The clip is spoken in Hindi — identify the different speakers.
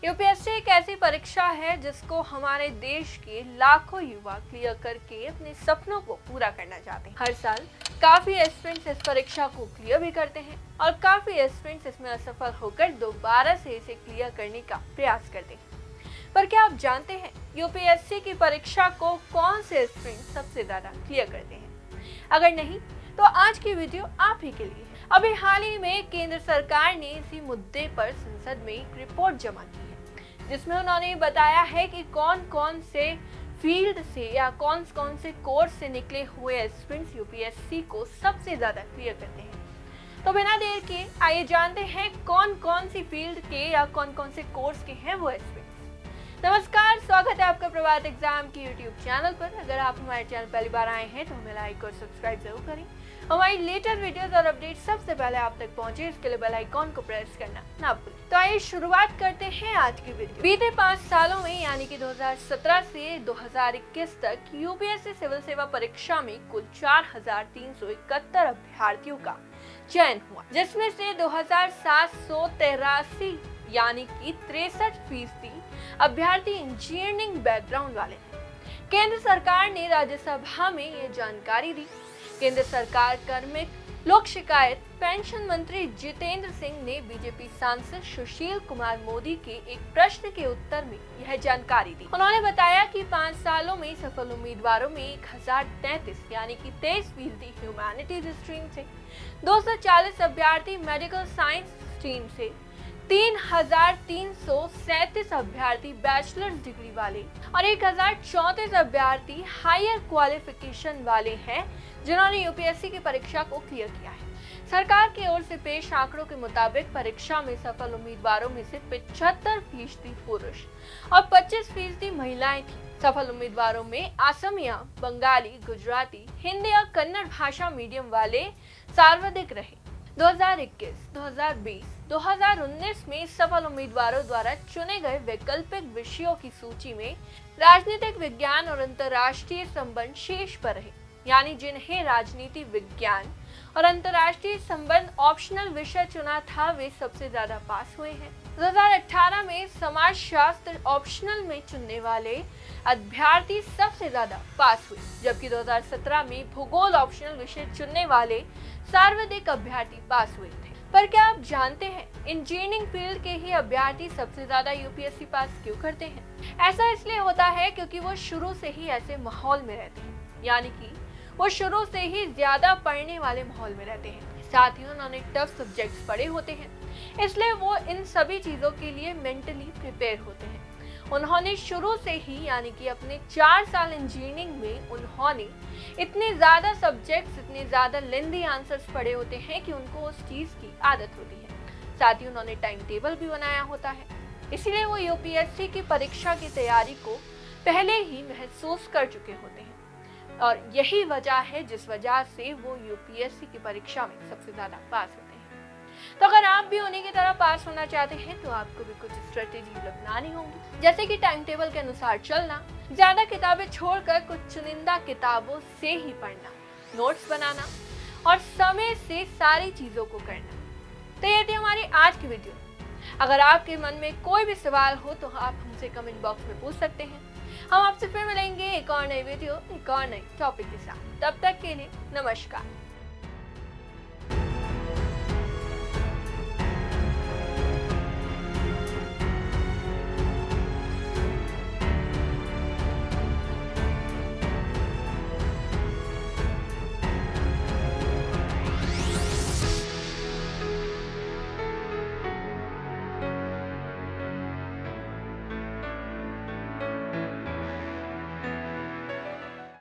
Speaker 1: यूपीएससी एक ऐसी परीक्षा है जिसको हमारे देश के लाखों युवा क्लियर करके अपने सपनों को पूरा करना चाहते हैं। हर साल काफी एस्पिरेंट्स इस परीक्षा को क्लियर भी करते हैं और काफी एस्पिरेंट्स इसमें असफल होकर दोबारा से इसे क्लियर करने का प्रयास करते हैं। पर क्या आप जानते हैं यूपीएससी की परीक्षा को कौन से एस्पिरेंट्स सबसे ज्यादा क्लियर करते हैं? अगर नहीं तो आज की वीडियो आप ही के लिए है। अभी हाल ही में केंद्र सरकार ने इसी मुद्दे पर संसद में एक रिपोर्ट जमा की है, जिसमें उन्होंने बताया है कि कौन कौन से फील्ड से या कौन कौन से कोर्स से निकले हुए एस्पिरेंट्स यूपीएससी को सबसे ज्यादा क्लियर करते हैं। तो बिना देर के आइए जानते हैं कौन कौन सी फील्ड के या कौन कौन से कोर्स के हैं वो एस्पिरेंट्स। नमस्कार, स्वागत है आपका प्रभात एग्जाम के YouTube चैनल पर। अगर आप हमारे चैनल पहली बार आए हैं तो हमें लाइक और सब्सक्राइब जरूर करें। हमारी लेटेस्ट वीडियोस और अपडेट सबसे पहले आप तक पहुंचे, इसके लिए बेल आइकॉन को प्रेस करना ना भूलें। तो आइए शुरुआत करते हैं आज की वीडियो। बीते 5 सालों में यानी कि 2017 से 2021 तक यूपीएससी सिविल सेवा परीक्षा में कुल 4,371 अभ्यर्थियों का चयन हुआ, जिसमें से 2,783 यानी कि 63% अभ्यर्थी इंजीनियरिंग बैकग्राउंड वाले हैं। केंद्र सरकार ने राज्यसभा में ये जानकारी दी। केंद्र सरकार कार्मिक लोक शिकायत पेंशन मंत्री जितेंद्र सिंह ने बीजेपी सांसद सुशील कुमार मोदी के एक प्रश्न के उत्तर में यह जानकारी दी। उन्होंने बताया कि 5 सालों में सफल उम्मीदवारों में 1033 यानी कि 23% ह्यूमैनिटीज स्ट्रीम से, 240 अभ्यर्थी मेडिकल साइंस स्ट्रीम से, 3,337 अभ्यर्थी बैचलर्स डिग्री वाले और 1,034 अभ्यर्थी हायर क्वालिफिकेशन वाले हैं, जिन्होंने यूपीएससी की परीक्षा को क्लियर किया है। सरकार की ओर से पेश आंकड़ों के मुताबिक परीक्षा में सफल उम्मीदवारों में से 75% पुरुष और 25% महिलाएं थी। सफल उम्मीदवारों में असमिया, बंगाली, गुजराती, हिंदी और कन्नड़ भाषा मीडियम वाले सर्वाधिक रहे। 2021, 2020, 2019 में सफल उम्मीदवारों द्वारा चुने गए वैकल्पिक विषयों की सूची में राजनीतिक विज्ञान और अंतर्राष्ट्रीय संबंध शीर्ष पर रहे, यानी जिन्हें राजनीति विज्ञान और अंतर्राष्ट्रीय संबंध ऑप्शनल विषय चुना था वे सबसे ज्यादा पास हुए हैं। 2018 में समाजशास्त्र ऑप्शनल में चुनने वाले अभ्यर्थी सबसे ज्यादा पास हुए, जबकि 2017 में भूगोल ऑप्शनल विषय चुनने वाले सर्वाधिक अभ्यर्थी पास हुए थे। पर क्या आप जानते हैं इंजीनियरिंग फील्ड के ही अभ्यर्थी सबसे ज्यादा यूपीएससी पास क्यों करते हैं? ऐसा इसलिए होता है क्योंकि वो शुरू से ही ऐसे माहौल में रहते हैं, यानी कि वो शुरू से ही ज्यादा पढ़ने वाले माहौल में रहते हैं। साथ ही उन्होंने टफ सब्जेक्ट्स पढ़े होते हैं, इसलिए वो इन सभी चीजों के लिए मेंटली प्रिपेयर होते हैं। उन्होंने शुरू से ही यानी कि अपने 4 साल इंजीनियरिंग में उन्होंने इतने ज्यादा सब्जेक्ट्स, इतने ज्यादा लेंथी आंसर्स पढ़े होते हैं कि उनको उस चीज की आदत होती है। साथ ही उन्होंने टाइम टेबल भी बनाया होता है, इसीलिए वो यूपीएससी की परीक्षा की तैयारी को पहले ही महसूस कर चुके होते हैं और यही वजह है जिस वजह से वो यूपीएससी की परीक्षा में सबसे ज्यादा पास होते हैं। तो अगर आप भी उन्हीं की तरह पास होना चाहते हैं तो आपको भी कुछ स्ट्रेटेजी अपनानी होंगी, जैसे कि टाइम टेबल के अनुसार चलना, ज्यादा किताबें छोड़कर कुछ चुनिंदा किताबों से ही पढ़ना, नोट्स बनाना और समय से सारी चीजों को करना। तो ये थी हमारी आज की वीडियो। अगर आपके मन में कोई भी सवाल हो तो आप हमसे कमेंट बॉक्स में पूछ सकते हैं। हम आपसे फिर मिलेंगे एक और नई वीडियो, एक और नई टॉपिक के साथ। तब तक के लिए नमस्कार।